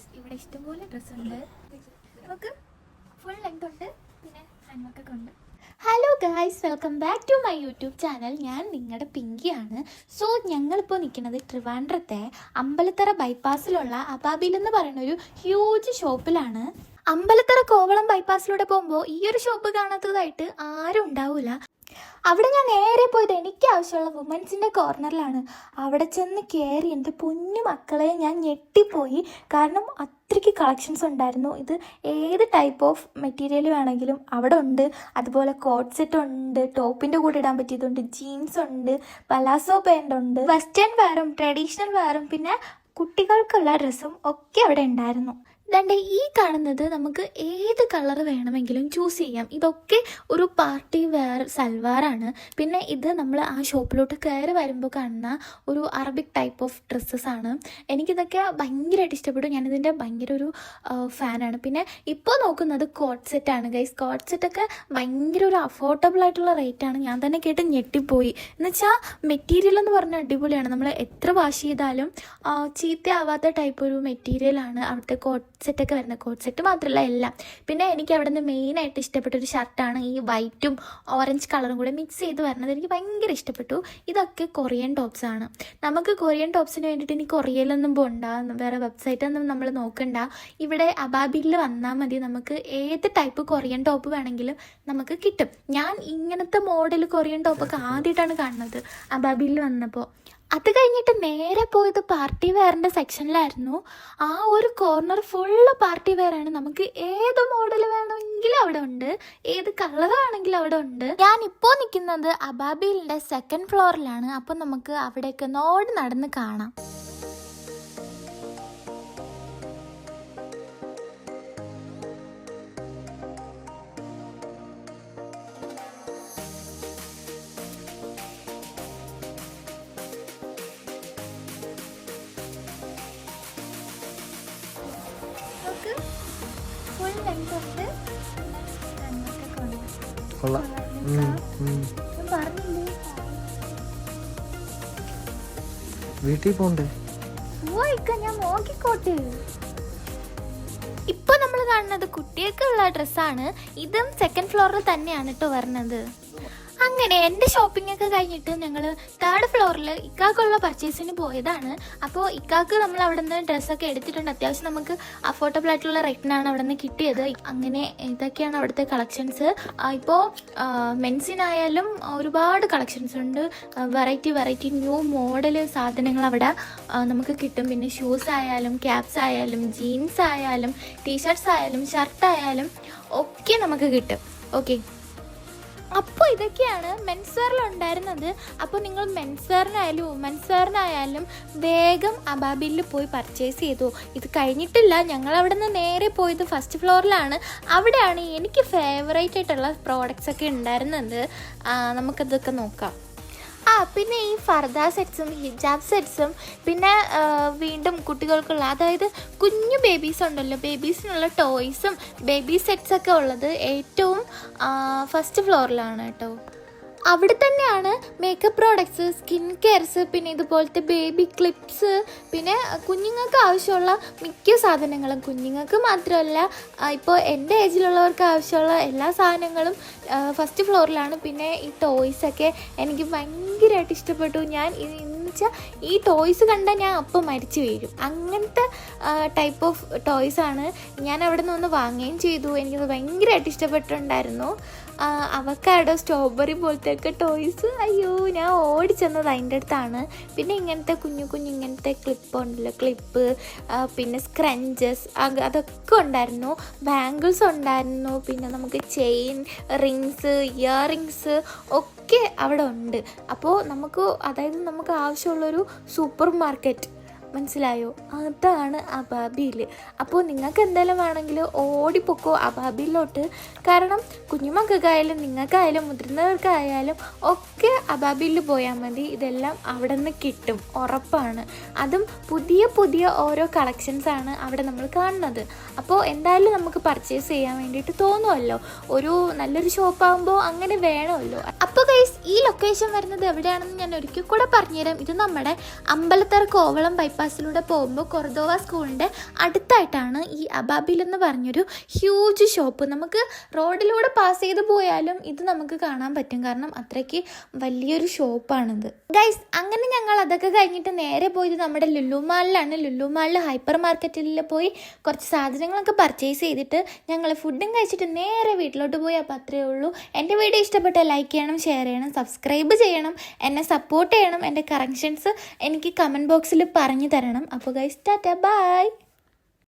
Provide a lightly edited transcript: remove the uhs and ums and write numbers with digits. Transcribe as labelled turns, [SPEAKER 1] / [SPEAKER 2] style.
[SPEAKER 1] Guys, ഇവിടെ ഇഷ്ടംപോലെ ഡ്രസ്സുണ്ട്. നമുക്ക് ഫുൾ ലെങ്ത് ഉണ്ട്, പിന്നെ ഹാൻഡ് വർക്കൊക്കെ ഉണ്ട്. Hello guys, welcome back to my YouTube channel. ഞാൻ നിങ്ങളുടെ പിങ്കിയാണ്. സോ ഞങ്ങളിപ്പോൾ നിൽക്കുന്നത് ട്രിവാൻഡ്രത്തെ അമ്പലത്തറ ബൈപ്പാസിലുള്ള അബാബിൽ എന്ന് പറയുന്ന ഒരു ഹ്യൂജ് ഷോപ്പിലാണ്. അമ്പലത്തറ കോവളം ബൈപ്പാസിലൂടെ പോകുമ്പോൾ ഈ ഒരു ഷോപ്പ് കാണാത്തതായിട്ട് ആരും ഉണ്ടാവില്ല. അവിടെ ഞാൻ നേരെ പോയത് എനിക്ക് ആവശ്യമുള്ള വുമൻസിൻ്റെ കോർണറിലാണ്. അവിടെ ചെന്ന് കയറി എൻ്റെ പൊന്നു മക്കളെ ഞാൻ ഞെട്ടിപ്പോയി. കാരണം അത്രയ്ക്ക് കളക്ഷൻസ് ഉണ്ടായിരുന്നു. ഇത് ഏത് ടൈപ്പ് ഓഫ് മെറ്റീരിയൽ വേണമെങ്കിലും അവിടെ ഉണ്ട്. അതുപോലെ കോട്ട് സെറ്റ് ഉണ്ട്, ടോപ്പിൻ്റെ കൂടെ ഇടാൻ പറ്റിയതുണ്ട്, ജീൻസ് ഉണ്ട്, പലാസോ പാൻ്റ് ഉണ്ട്, വെസ്റ്റേൺ വെയറും ട്രഡീഷണൽ വെയറും പിന്നെ കുട്ടികൾക്കുള്ള ഡ്രസ്സും ഒക്കെ അവിടെ ഉണ്ടായിരുന്നു. ദാണ്ടെ ഈ കാണുന്നത് നമുക്ക് ഏത് കളർ വേണമെങ്കിലും ചൂസ് ചെയ്യാം. ഇതൊക്കെ ഒരു പാർട്ടി വെയർ സൽവാറാണ്. പിന്നെ ഇത് നമ്മൾ ആ ഷോപ്പിലോട്ട് കയറി വരുമ്പോൾ കാണുന്ന ഒരു അറബിക് ടൈപ്പ് ഓഫ് ഡ്രസ്സസ് ആണ്. എനിക്കിതൊക്കെ ഭയങ്കരമായിട്ട് ഇഷ്ടപ്പെട്ടു. ഞാനിതിൻ്റെ ഭയങ്കര ഒരു ഫാനാണ്. പിന്നെ ഇപ്പോൾ നോക്കുന്നത് കോട്ട് സെറ്റാണ് ഗൈസ്. കോട്ട് സെറ്റൊക്കെ ഭയങ്കര ഒരു അഫോർഡബിൾ ആയിട്ടുള്ള റേറ്റാണ്. ഞാൻ തന്നെ കേട്ട് ഞെട്ടിപ്പോയി. എന്നുവെച്ചാൽ മെറ്റീരിയൽ എന്ന് പറഞ്ഞാൽ അടിപൊളിയാണ്. നമ്മൾ എത്ര വാഷ് ചെയ്താലും ചീത്തയാവാത്ത ടൈപ്പ് ഒരു മെറ്റീരിയലാണ് അവിടുത്തെ കോട്ട് സെറ്റൊക്കെ വരുന്നത്. കോട്ട് സെറ്റ് മാത്രമല്ല എല്ലാം. പിന്നെ എനിക്ക് അവിടെ നിന്ന് മെയിനായിട്ട് ഇഷ്ടപ്പെട്ടൊരു ഷർട്ടാണ് ഈ വൈറ്റും ഓറഞ്ച് കളറും കൂടെ മിക്സ് ചെയ്ത് വരുന്നത്. എനിക്ക് ഭയങ്കര ഇഷ്ടപ്പെട്ടു. ഇതൊക്കെ കൊറിയൻ ടോപ്സാണ്. നമുക്ക് കൊറിയൻ ടോപ്സിന് വേണ്ടിയിട്ട് ഇനി കൊറിയയിലൊന്നും പോകണ്ട, വേറെ വെബ്സൈറ്റൊന്നും നമ്മൾ നോക്കണ്ട. ഇവിടെ അബാബിയിൽ വന്നാൽ മതി. നമുക്ക് ഏത് ടൈപ്പ് കൊറിയൻ ടോപ്പ് വേണമെങ്കിലും നമുക്ക് കിട്ടും. ഞാൻ ഇങ്ങനത്തെ മോഡൽ കൊറിയൻ ടോപ്പൊക്കെ ആദ്യമായിട്ടാണ് കാണുന്നത് അബാബിയിൽ വന്നപ്പോൾ. അത് കഴിഞ്ഞിട്ട് നേരെ പോയത് പാർട്ടി വെയറിൻ്റെ സെക്ഷനിലായിരുന്നു. ആ ഒരു കോർണർ ഫുള്ള് പാർട്ടി വെയറാണ്. നമുക്ക് ഏത് മോഡൽ വേണമെങ്കിലും അവിടെ ഉണ്ട്, ഏത് കളർ വേണമെങ്കിലും അവിടെ ഉണ്ട്. ഞാനിപ്പോൾ നിൽക്കുന്നത് അബാബിലിൻ്റെ സെക്കൻഡ് ഫ്ലോറിലാണ്. അപ്പോൾ നമുക്ക് അവിടേക്ക് നടന്ന് കാണാം. ഫുൾ ലെങ്ത് ഉണ്ട്,
[SPEAKER 2] വീട്ടിൽ പോണ്ടേ?
[SPEAKER 1] ഞാൻ നോക്കിക്കോട്ടെ. ഇപ്പൊ നമ്മൾ കാണുന്നത് കുട്ടികൾക്കുള്ള ഡ്രസ്സാണ്. ഇതും സെക്കൻഡ് ഫ്ലോറിൽ തന്നെയാണ് കേട്ടോ വരുന്നത്. അങ്ങനെ എൻ്റെ ഷോപ്പിംഗ് ഒക്കെ കഴിഞ്ഞിട്ട് ഞങ്ങൾ തേർഡ് ഫ്ലോറിൽ ഇക്കാക്കുള്ള പർച്ചേസിന് പോയതാണ്. അപ്പോൾ ഇക്കാക്ക് നമ്മൾ അവിടെ നിന്ന് ഡ്രസ്സൊക്കെ എടുത്തിട്ടുണ്ട്. അത്യാവശ്യം നമുക്ക് അഫോർഡബിൾ ആയിട്ടുള്ള റേറ്റിനാണ് അവിടെ നിന്ന് കിട്ടിയത്. അങ്ങനെ ഇതൊക്കെയാണ് അവിടുത്തെ കളക്ഷൻസ്. ഇപ്പോൾ മെൻസിനായാലും ഒരുപാട് കളക്ഷൻസ് ഉണ്ട്. വെറൈറ്റി ന്യൂ മോഡൽ സാധനങ്ങൾ അവിടെ നമുക്ക് കിട്ടും. പിന്നെ ഷൂസ് ആയാലും ക്യാപ്സ് ആയാലും ജീൻസ് ആയാലും ടീഷർട്ട്സ് ആയാലും ഷർട്ടായാലും ഒക്കെ നമുക്ക് കിട്ടും. ഓക്കെ, അപ്പോൾ ഇതൊക്കെയാണ് മെൻസ് വെയറിൽ ഉണ്ടായിരുന്നത്. അപ്പോൾ നിങ്ങൾ മെൻസ് വെയറിനായാലും വുമൻസ് വെയറിനായാലും വേഗം അബാബിയിൽ പോയി പർച്ചേസ് ചെയ്തു. ഇത് കഴിഞ്ഞിട്ടില്ല, ഞങ്ങൾ അവിടെ നിന്ന് നേരെ പോയത് ഫസ്റ്റ് ഫ്ലോറിലാണ്. അവിടെയാണ് എനിക്ക് ഫേവറേറ്റ് ആയിട്ടുള്ള പ്രോഡക്റ്റ്സ് ഒക്കെ ഉണ്ടായിരുന്നത്. നമുക്കതൊക്കെ നോക്കാം. പിന്നെ ഈ ഫർദ സെറ്റ്സും ഹിജാബ് സെറ്റ്സും പിന്നെ വീണ്ടും കുട്ടികൾക്കുള്ള, അതായത് കുഞ്ഞു ബേബീസ് ഉണ്ടല്ലോ, ബേബീസിനുള്ള ടോയ്സും ബേബി സെറ്റ്സൊക്കെ ഉള്ളത് ഏറ്റവും ഫസ്റ്റ് ഫ്ലോറിലാണ് കേട്ടോ. അവിടെ തന്നെയാണ് മേക്കപ്പ് പ്രോഡക്ട്സ്, സ്കിൻ കെയർസ്, പിന്നെ ഇതുപോലത്തെ ബേബി ക്ലിപ്സ്, പിന്നെ കുഞ്ഞുങ്ങൾക്ക് ആവശ്യമുള്ള മിക്ക സാധനങ്ങളും, കുഞ്ഞുങ്ങൾക്ക് മാത്രമല്ല ഇപ്പോൾ എൻ്റെ ഏജിലുള്ളവർക്ക് ആവശ്യമുള്ള എല്ലാ സാധനങ്ങളും ഫസ്റ്റ് ഫ്ലോറിലാണ്. പിന്നെ ഈ ടോയ്സൊക്കെ എനിക്ക് ഭയങ്കരമായിട്ട് ഇഷ്ടപ്പെട്ടു. ഞാൻ വെച്ചാൽ ഈ ടോയ്സ് കണ്ടാൽ ഞാൻ അപ്പം മരിച്ചു വീഴും. അങ്ങനത്തെ ടൈപ്പ് ഓഫ് ടോയ്സാണ്. ഞാൻ അവിടെ നിന്ന് വാങ്ങുകയും ചെയ്തു. എനിക്കത് ഭയങ്കരമായിട്ട് ഇഷ്ടപ്പെട്ടിട്ടുണ്ടായിരുന്നു. അവക്കാഡോ, സ്ട്രോബെറി പോലത്തെയൊക്കെ ടോയ്സ്, അയ്യോ ഞാൻ ഓടിച്ചെന്നത് അതിൻ്റെ അടുത്താണ്. പിന്നെ ഇങ്ങനത്തെ കുഞ്ഞു ഇങ്ങനത്തെ ക്ലിപ്പ് ഉണ്ടല്ലോ, ക്ലിപ്പ്, പിന്നെ സ്ക്രഞ്ചസ്, അതൊക്കെ ഉണ്ടായിരുന്നു. ബാംഗിൾസ് ഉണ്ടായിരുന്നു. പിന്നെ നമുക്ക് ചെയിൻ, റിങ്സ്, ഇയർ റിങ്സ് ഒക്കെ അവിടെ ഉണ്ട്. അപ്പോൾ നമുക്ക് ആവശ്യമുള്ളൊരു സൂപ്പർ മാർക്കറ്റ്, മനസ്സിലായോ? അതാണ് അബാബിയിൽ. അപ്പോൾ നിങ്ങൾക്ക് എന്തെങ്കിലും വേണമെങ്കിൽ ഓടിപ്പൊക്കോ അബാബിയിലോട്ട്. കാരണം കുഞ്ഞുമക്കൾക്കായാലും നിങ്ങൾക്കായാലും മുതിർന്നവർക്കായാലും ഒക്കെ അബാബിയിൽ പോയാൽ മതി. ഇതെല്ലാം അവിടെ നിന്ന് കിട്ടും, ഉറപ്പാണ്. അതും പുതിയ ഓരോ കളക്ഷൻസാണ് അവിടെ നമ്മൾ കാണുന്നത്. അപ്പോൾ എന്തായാലും നമുക്ക് പർച്ചേസ് ചെയ്യാൻ വേണ്ടിയിട്ട് തോന്നുമല്ലോ. ഒരു നല്ലൊരു ഷോപ്പാകുമ്പോൾ അങ്ങനെ വേണമല്ലോ. അപ്പോൾ ഗൈസ്, ഈ ലൊക്കേഷൻ വരുന്നത് എവിടെയാണെന്ന് ഞാൻ ഒരിക്കൽ കൂടെ പറഞ്ഞുതരാം. ഇത് നമ്മുടെ അമ്പലത്തറ കോവളം ബൈപ്പാസ് ബൈപ്പാസിലൂടെ പോകുമ്പോൾ കൊർദോവ സ്കൂളിൻ്റെ അടുത്തായിട്ടാണ് ഈ അബാബിൽ എന്ന് പറഞ്ഞൊരു ഹ്യൂജ് ഷോപ്പ്. നമുക്ക് റോഡിലൂടെ പാസ് ചെയ്ത് പോയാലും ഇത് നമുക്ക് കാണാൻ പറ്റും, കാരണം അത്രയ്ക്ക് വലിയൊരു ഷോപ്പാണിത് ഗൈസ്. അങ്ങനെ ഞങ്ങൾ അതൊക്കെ കഴിഞ്ഞിട്ട് നേരെ പോയത് നമ്മുടെ ലുലു മാളിലാണ്. ലുലു മാളിൽ ഹൈപ്പർ മാർക്കറ്റിൽ പോയി കുറച്ച് സാധനങ്ങളൊക്കെ പർച്ചേസ് ചെയ്തിട്ട് ഞങ്ങൾ ഫുഡും കഴിച്ചിട്ട് നേരെ വീട്ടിലോട്ട് പോയി. അപ്പോൾ അത്രയേ ഉള്ളൂ. എൻ്റെ വീഡിയോ ഇഷ്ടപ്പെട്ടാൽ ലൈക്ക് ചെയ്യണം, ഷെയർ ചെയ്യണം, സബ്സ്ക്രൈബ് ചെയ്യണം, എന്നെ സപ്പോർട്ട് ചെയ്യണം. എൻ്റെ കറക്ഷൻസ് എനിക്ക് കമൻറ്റ് ബോക്സിൽ പറഞ്ഞു തരണം. അപ്പോൾ ഗൈസ് ടാറ്റാ ബൈ.